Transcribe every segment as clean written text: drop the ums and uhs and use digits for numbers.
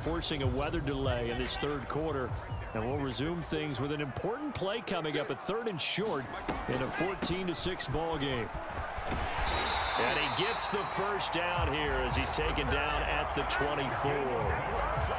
Forcing a weather delay in this third quarter. And we'll resume things with an important play coming up at 3rd and short in a 14-6 ball game. And he gets the first down here as he's taken down at the 24.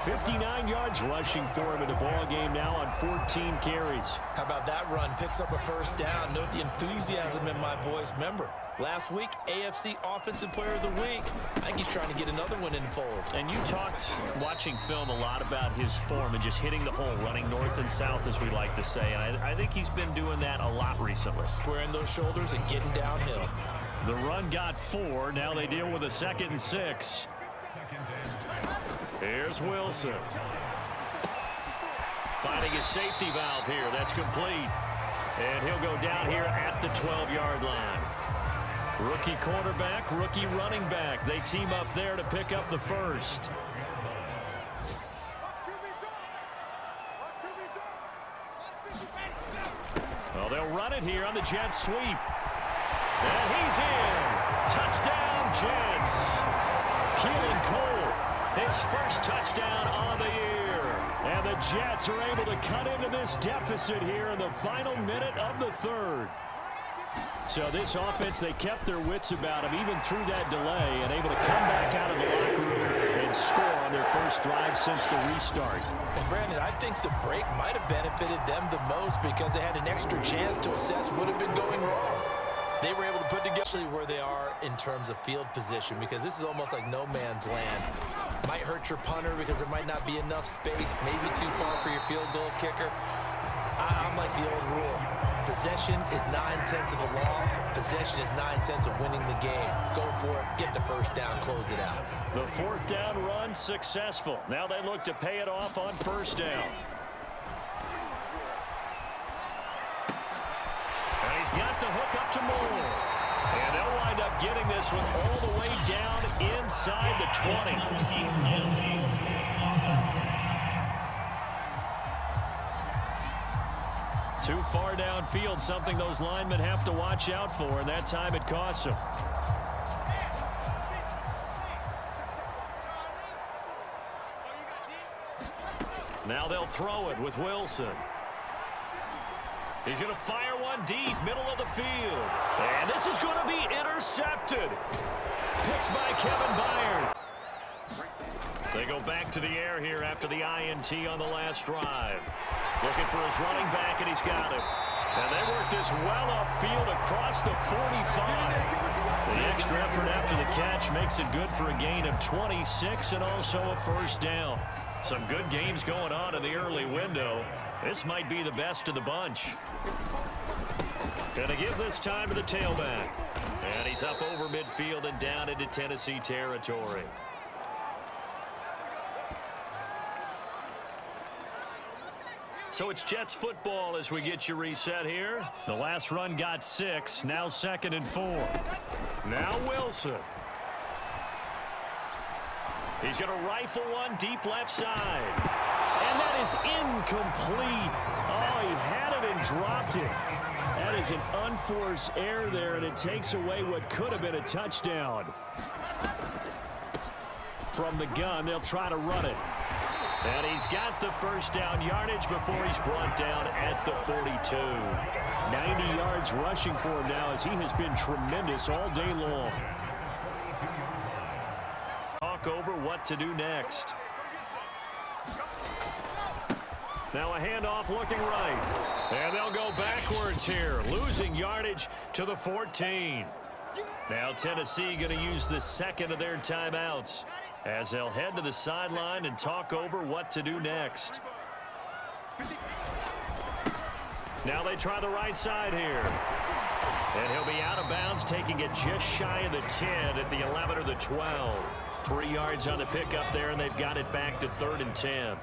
59 yards rushing for him in the ball game now on 14 carries. How about that run? Picks up a first down. Note the enthusiasm in my voice. Remember, last week, AFC Offensive Player of the Week. I think he's trying to get another one in fold. And you talked, watching film, a lot about his form and just hitting the hole, running north and south, as we like to say. And I think he's been doing that a lot recently. Squaring those shoulders and getting downhill. The run got 4. Now they deal with a 2nd and 6. Here's Wilson. Finding his safety valve here. That's complete. And he'll go down here at the 12-yard line. Rookie quarterback, rookie running back. They team up there to pick up the first. Well, they'll run it here on the Jets sweep. And he's in. Touchdown, Jets. Keelan Cole, his first touchdown on the year. And the Jets are able to cut into this deficit here in the final minute of the third. So this offense, they kept their wits about them even through that delay and able to come back out of the locker room and score on their first drive since the restart. And Brandon, I think the break might have benefited them the most because they had an extra chance to assess what had been going wrong. They were able to put together where they are in terms of field position because this is almost like no man's land. Might hurt your punter because there might not be enough space, maybe too far for your field goal kicker. I'm like the old rule. Possession is 9/10 of the law. Possession is 9/10 of winning the game. Go for it. Get the first down. Close it out. The 4th down run successful. Now they look to pay it off on 1st down. And he's got the hook up to Moore. And they'll wind up getting this one all the way down inside the 20. Too far downfield, something those linemen have to watch out for, and that time it costs them. Now they'll throw it with Wilson. He's going to fire one deep, middle of the field. And this is going to be intercepted. Picked by Kevin Byard. They go back to the air here after the INT on the last drive. Looking for his running back, and he's got it. And they work this well upfield across the 45. The extra effort after the catch makes it good for a gain of 26 and also a first down. Some good games going on in the early window. This might be the best of the bunch. Gonna give this time to the tailback. And he's up over midfield and down into Tennessee territory. So it's Jets football as we get you reset here. The last run got 6, now 2nd and 4. Now Wilson. He's going to rifle one deep left side. And that is incomplete. Oh, he had it and dropped it. That is an unforced error there, and it takes away what could have been a touchdown. From the gun, they'll try to run it. And he's got the first down yardage before he's brought down at the 42. 90 yards rushing for him now as he has been tremendous all day long. Talk over what to do next. Now a handoff looking right. And they'll go backwards here, losing yardage to the 14. Now Tennessee going to use the 2nd of their timeouts as they'll head to the sideline and talk over what to do next. Now they try the right side here. And he'll be out of bounds, taking it just shy of the 10 at the 11 or the 12. 3 yards on the pickup there, and they've got it back to 3rd and 10.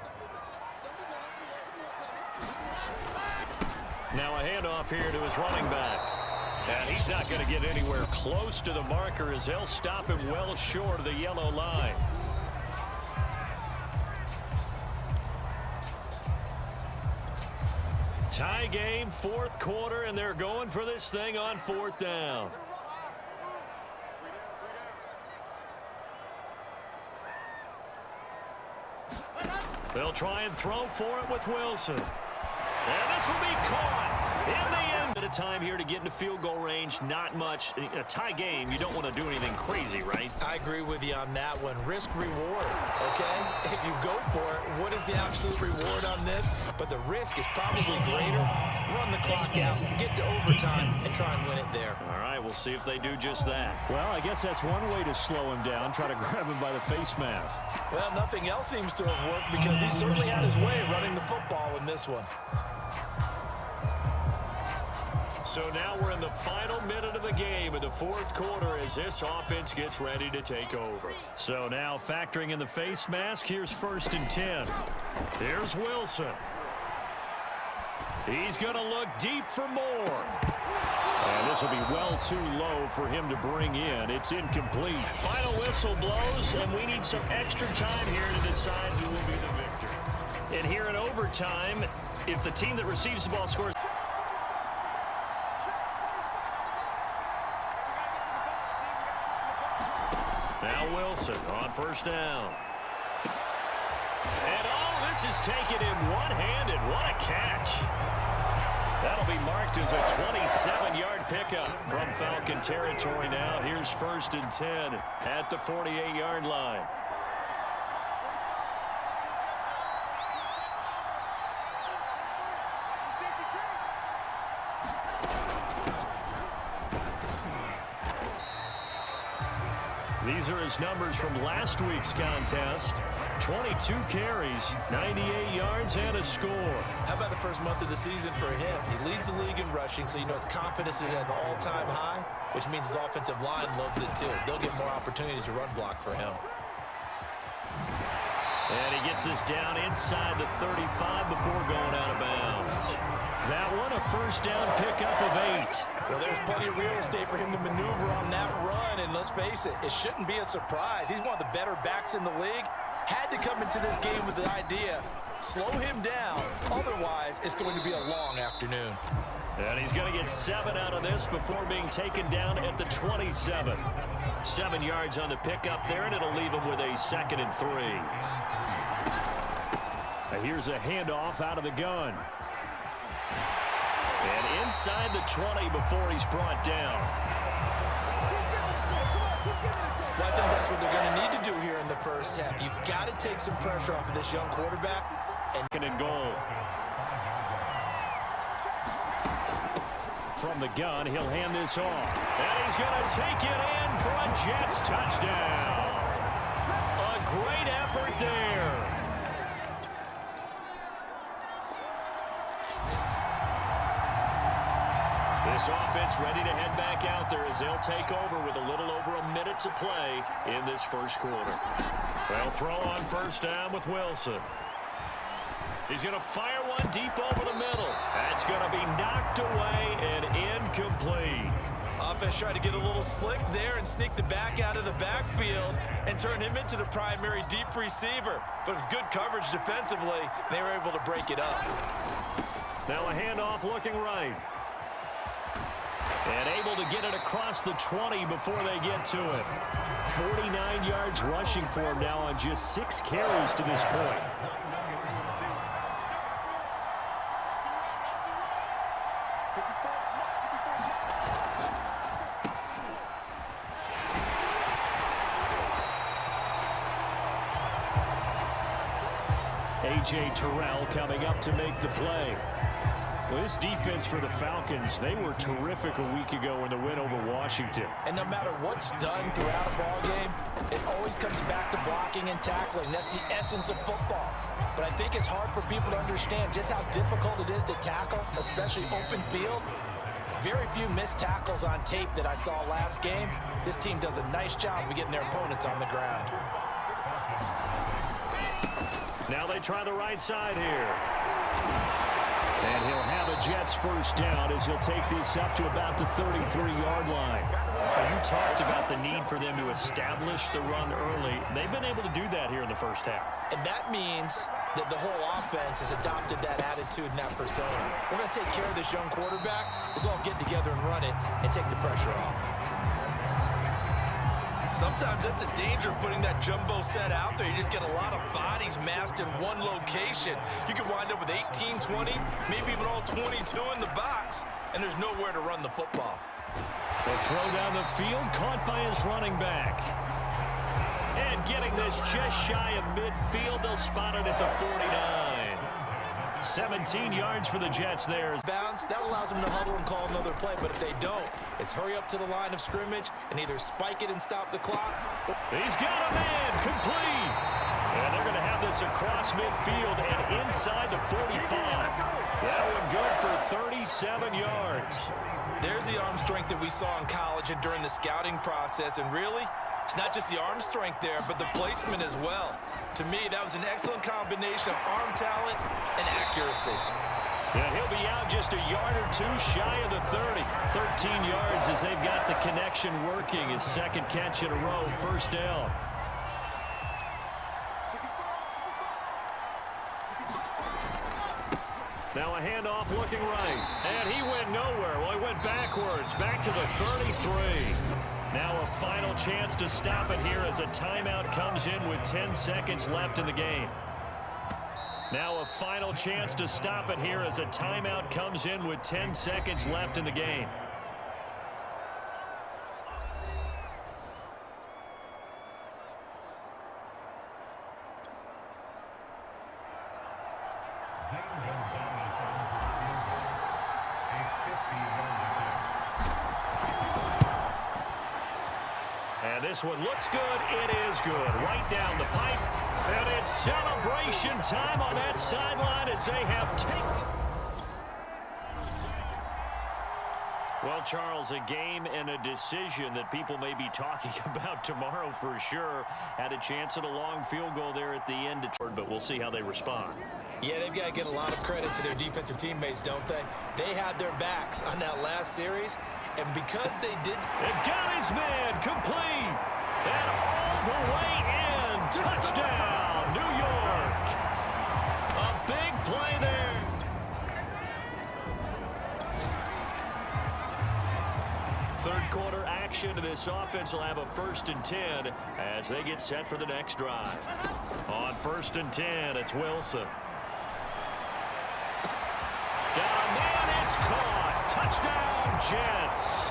Now a handoff here to his running back. And he's not going to get anywhere close to the marker as they'll stop him well short of the yellow line. Tie game, 4th quarter, and they're going for this thing on 4th down. They'll try and throw for it with Wilson. And this will be caught in the end. At a time here to get into field goal range, not much. In a tie game, you don't want to do anything crazy, right? I agree with you on that one. Risk reward, okay? If you go for it, what is the absolute reward on this? But the risk is probably greater. Run the clock out, get to overtime, and try and win it there. All right, we'll see if they do just that. Well, I guess that's one way to slow him down, try to grab him by the face mask. Well, nothing else seems to have worked because he certainly had his way running the football in this one. So now we're in the final minute of the game in the fourth quarter as this offense gets ready to take over. So now factoring in the face mask, here's 1st and 10. Here's Wilson. He's going to look deep for more. And this will be well too low for him to bring in. It's incomplete. Final whistle blows, and we need some extra time here to decide who will be the victor. And here in overtime, if the team that receives the ball scores... Now Wilson on 1st down. And this is taken in one-handed. What a catch. That'll be marked as a 27-yard pickup from Falcon territory now. Here's 1st and 10 at the 48-yard line. These are his numbers from last week's contest. 22 carries, 98 yards, and a score. How about the first month of the season for him? He leads the league in rushing, so you know his confidence is at an all-time high, which means his offensive line loves it too. They'll get more opportunities to run block for him. And he gets this down inside the 35 before going out of bounds. That one, a 1st down pickup of 8. Well, there's plenty of real estate for him to maneuver on that run, and let's face it, it shouldn't be a surprise. He's one of the better backs in the league. Had to come into this game with the idea, slow him down, otherwise it's going to be a long afternoon. And he's going to get 7 out of this before being taken down at the 27. 7 yards on the pickup there, and it'll leave him with a 2nd and 3. Now here's a handoff out of the gun. And inside the 20 before he's brought down. Well, I think that's what they're going to need to do here in the first half. You've got to take some pressure off of this young quarterback. And goal. From the gun, he'll hand this off. And he's going to take it in for a Jets touchdown. A great effort there. This offense ready to head back out there as they'll take over with a little over a minute to play in this first quarter. They'll throw on 1st down with Wilson. He's going to fire one deep over the middle. That's going to be knocked away and incomplete. Offense tried to get a little slick there and sneak the back out of the backfield and turn him into the primary deep receiver. But it was good coverage defensively. They were able to break it up. Now a handoff looking right. And able to get it across the 20 before they get to it. 49 yards rushing for him now on just 6 carries to this point. A.J. Terrell coming up to make the play. Well, this defense for the Falcons, they were terrific a week ago in the win over Washington. And no matter what's done throughout a ball game, it always comes back to blocking and tackling. That's the essence of football. But I think it's hard for people to understand just how difficult it is to tackle, especially open field. Very few missed tackles on tape that I saw last game. This team does a nice job of getting their opponents on the ground. Now they try the right side here. And he'll have a Jets 1st down as he'll take this up to about the 33-yard line. You talked about the need for them to establish the run early. They've been able to do that here in the first half. And that means that the whole offense has adopted that attitude and that persona. We're going to take care of this young quarterback. Let's all get together and run it and take the pressure off. Sometimes that's a danger putting that jumbo set out there. You just get a lot of bodies massed in one location. You could wind up with 18, 20, maybe even all 22 in the box, and there's nowhere to run the football. The throw down the field, caught by his running back. And getting this just shy of midfield, they'll spot it at the 49. 17 yards for the Jets there. Bounce, that allows them to huddle and call another play, but if they don't, it's hurry up to the line of scrimmage and either spike it and stop the clock. He's got a man, complete. And they're going to have this across midfield and inside the 45. That one good for 37 yards. There's the arm strength that we saw in college and during the scouting process, and really, it's not just the arm strength there, but the placement as well. To me, that was an excellent combination of arm talent and accuracy. And he'll be out just a yard or two shy of the 30. 13 yards as they've got the connection working. His second catch in a row, first down. Now a handoff looking right. And he went nowhere. Well, he went backwards, back to the 33. Now a final chance to stop it here as a timeout comes in with 10 seconds left in the game. Now a final chance to stop it here as a timeout comes in with 10 seconds left in the game. And this one looks good. It is good. Right down the pipe. And it's celebration time on that sideline as they have taken. Well, Charles, a game and a decision that people may be talking about tomorrow for sure. Had a chance at a long field goal there at the end, but we'll see how they respond. Yeah, they've got to get a lot of credit to their defensive teammates, don't they? They had their backs on that last series, and because they did... It got his man complete. And all the way in. Touchdown, New York. A big play there. Third quarter action to this offense will have a 1st and 10 as they get set for the next drive. On 1st and 10, it's Wilson. Got a man, it's caught. Touchdown, Jets.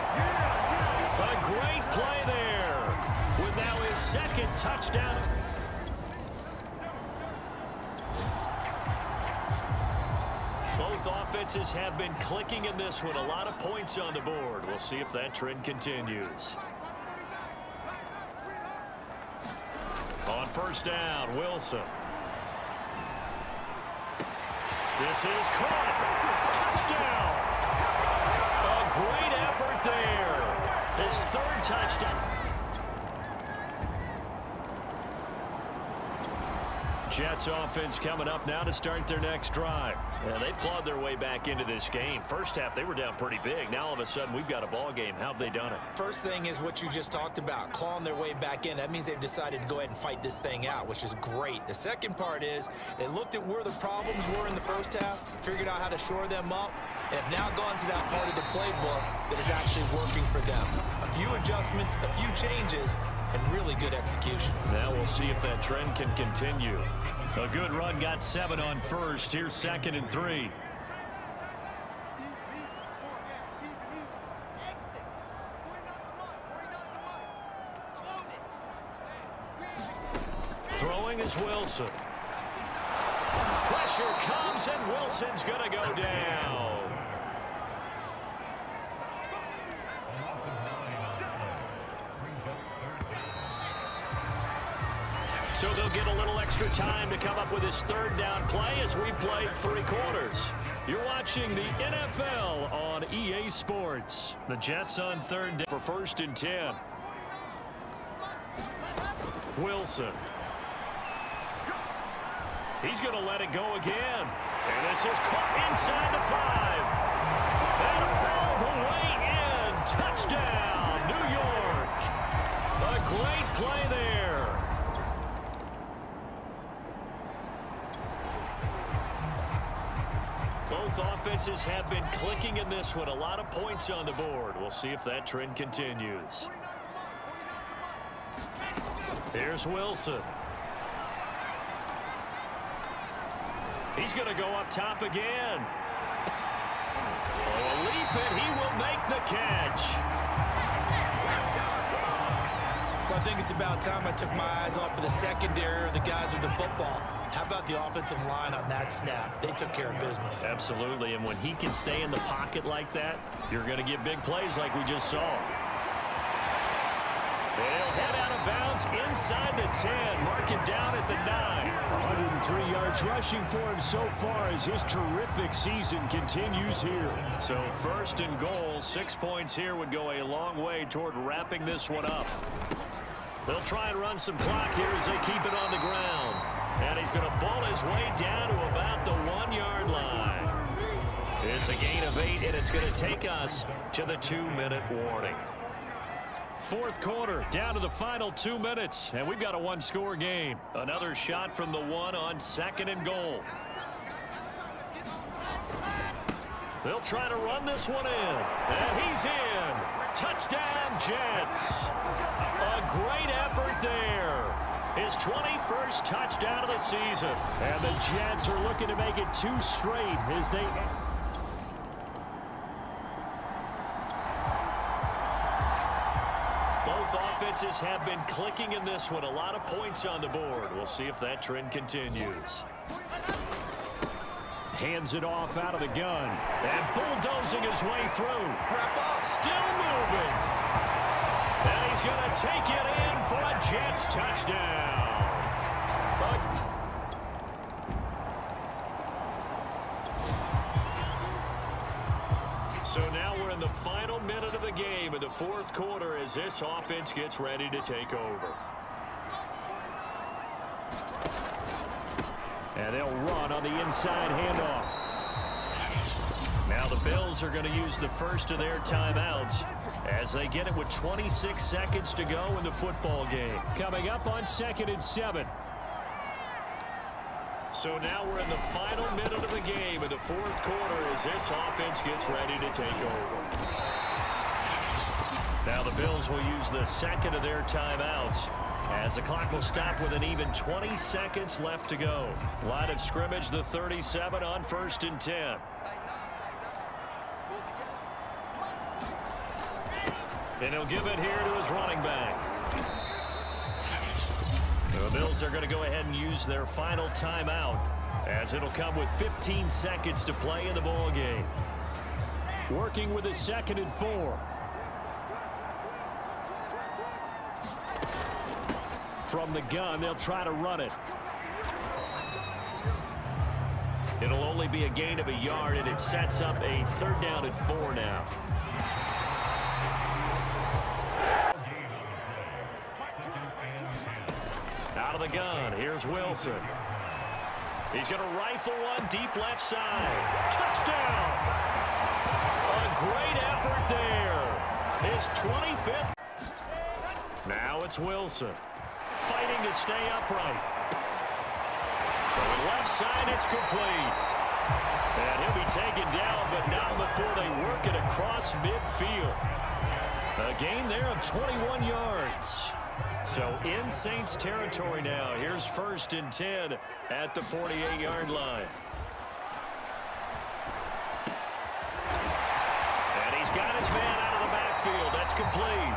A great play there with now his second touchdown. Both offenses have been clicking in this one. A lot of points on the board. We'll see if that trend continues. On 1st down, Wilson. This is caught. Touchdown. A great effort there. His 3rd touchdown. Jets offense coming up now to start their next drive. Yeah, they've clawed their way back into this game. First half, they were down pretty big. Now, all of a sudden, we've got a ball game. How have they done it? First thing is what you just talked about, clawing their way back in. That means they've decided to go ahead and fight this thing out, which is great. The second part is they looked at where the problems were in the first half, figured out how to shore them up, and have now gone to that part of the playbook that is actually working for them. A few adjustments, a few changes, and really good execution. Now we'll see if that trend can continue. A good run, got 7 on 1st. Here's 2nd and 3. Throwing is Wilson. Pressure comes, and Wilson's going to go down. So they'll get a little extra time to come up with his 3rd down play as we played 3 quarters. You're watching the NFL on EA Sports. The Jets on 3rd down for 1st and 10. Wilson. He's going to let it go again. And this is caught inside the 5. And all the way in. Touchdown, New York. A great play there. Both offenses have been clicking in this one. A lot of points on the board. We'll see if that trend continues. Here's Wilson. He's going to go up top again. Oh, a leap, and he will make the catch. Well, I think it's about time I took my eyes off of the secondary or the guys with the football. How about the offensive line on that snap? They took care of business. Absolutely, and when he can stay in the pocket like that, you're going to get big plays like we just saw. They'll head out of bounds inside the 10, mark it down at the 9. 103 yards rushing for him so far as his terrific season continues here. So first and goal, 6 points here would go a long way toward wrapping this one up. They'll try and run some clock here as they keep it on the ground. And he's going to ball his way down to about the 1-yard line. It's a gain of 8, and it's going to take us to the 2-minute warning. Fourth quarter, down to the final 2 minutes, and we've got a one-score game. Another shot from the 1 on 2nd and goal. They'll try to run this one in, and he's in. Touchdown, Jets. A great effort there. His 21st touchdown of the season. And the Jets are looking to make it 2 straight as they... Both offenses have been clicking in this one. A lot of points on the board. We'll see if that trend continues. Hands it off out of the gun. And bulldozing his way through. Wrap up. Still moving. And he's going to take it in for a Jets touchdown. So now we're in the final minute of the game in the fourth quarter as this offense gets ready to take over. And they'll run on the inside handoff. Now the Bills are going to use the first of their timeouts as they get it with 26 seconds to go in the football game. Coming up on 2nd and 7. So now we're in the final minute of the game in the fourth quarter as this offense gets ready to take over. Now the Bills will use the second of their timeouts as the clock will stop with an even 20 seconds left to go. Line of scrimmage, the 37 on 1st and 10. And he'll give it here to his running back. The Bills are going to go ahead and use their final timeout as it'll come with 15 seconds to play in the ball game. Working with a 2nd and 4. From the gun, they'll try to run it. It'll only be a gain of a yard, and it sets up a 3rd down and 4 now. Out of the gun, here's Wilson. He's going to rifle one deep left side. Touchdown! A great effort there. His 25th. Now it's Wilson. Fighting to stay upright. From the left side, it's complete. And he'll be taken down, but not before they work it across midfield. A gain there of 21 yards. So in Saints territory now. Here's 1st and 10 at the 48-yard line. And he's got his man out of the backfield. That's complete.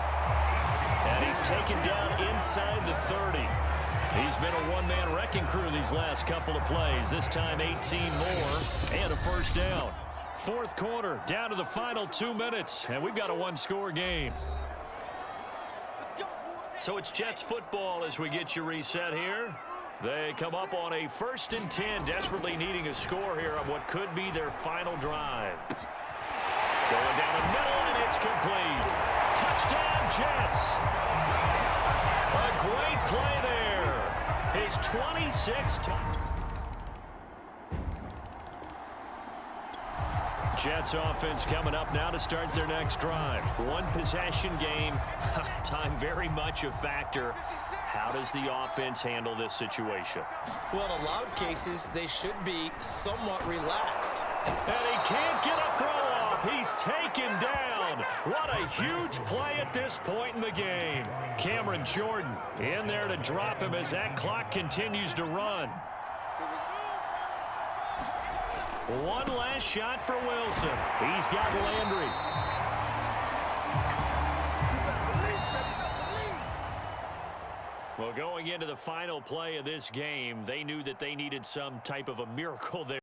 And he's taken down inside the 30. He's been a one-man wrecking crew these last couple of plays. This time 18 more and a 1st down. Fourth quarter, down to the final 2 minutes, and we've got a one-score game. So it's Jets football as we get you reset here. They come up on a 1st and 10, desperately needing a score here on what could be their final drive. Going down the middle, and it's complete. Touchdown, Jets. A great play there. His 26th time. Jets offense coming up now to start their next drive. One possession game. Time very much a factor. How does the offense handle this situation? Well, in a lot of cases, they should be somewhat relaxed. And he can't get a throw off. He's taken down. What a huge play at this point in the game. Cameron Jordan in there to drop him as that clock continues to run. One last shot for Wilson. He's got Landry. Well, going into the final play of this game, they knew that they needed some type of a miracle there.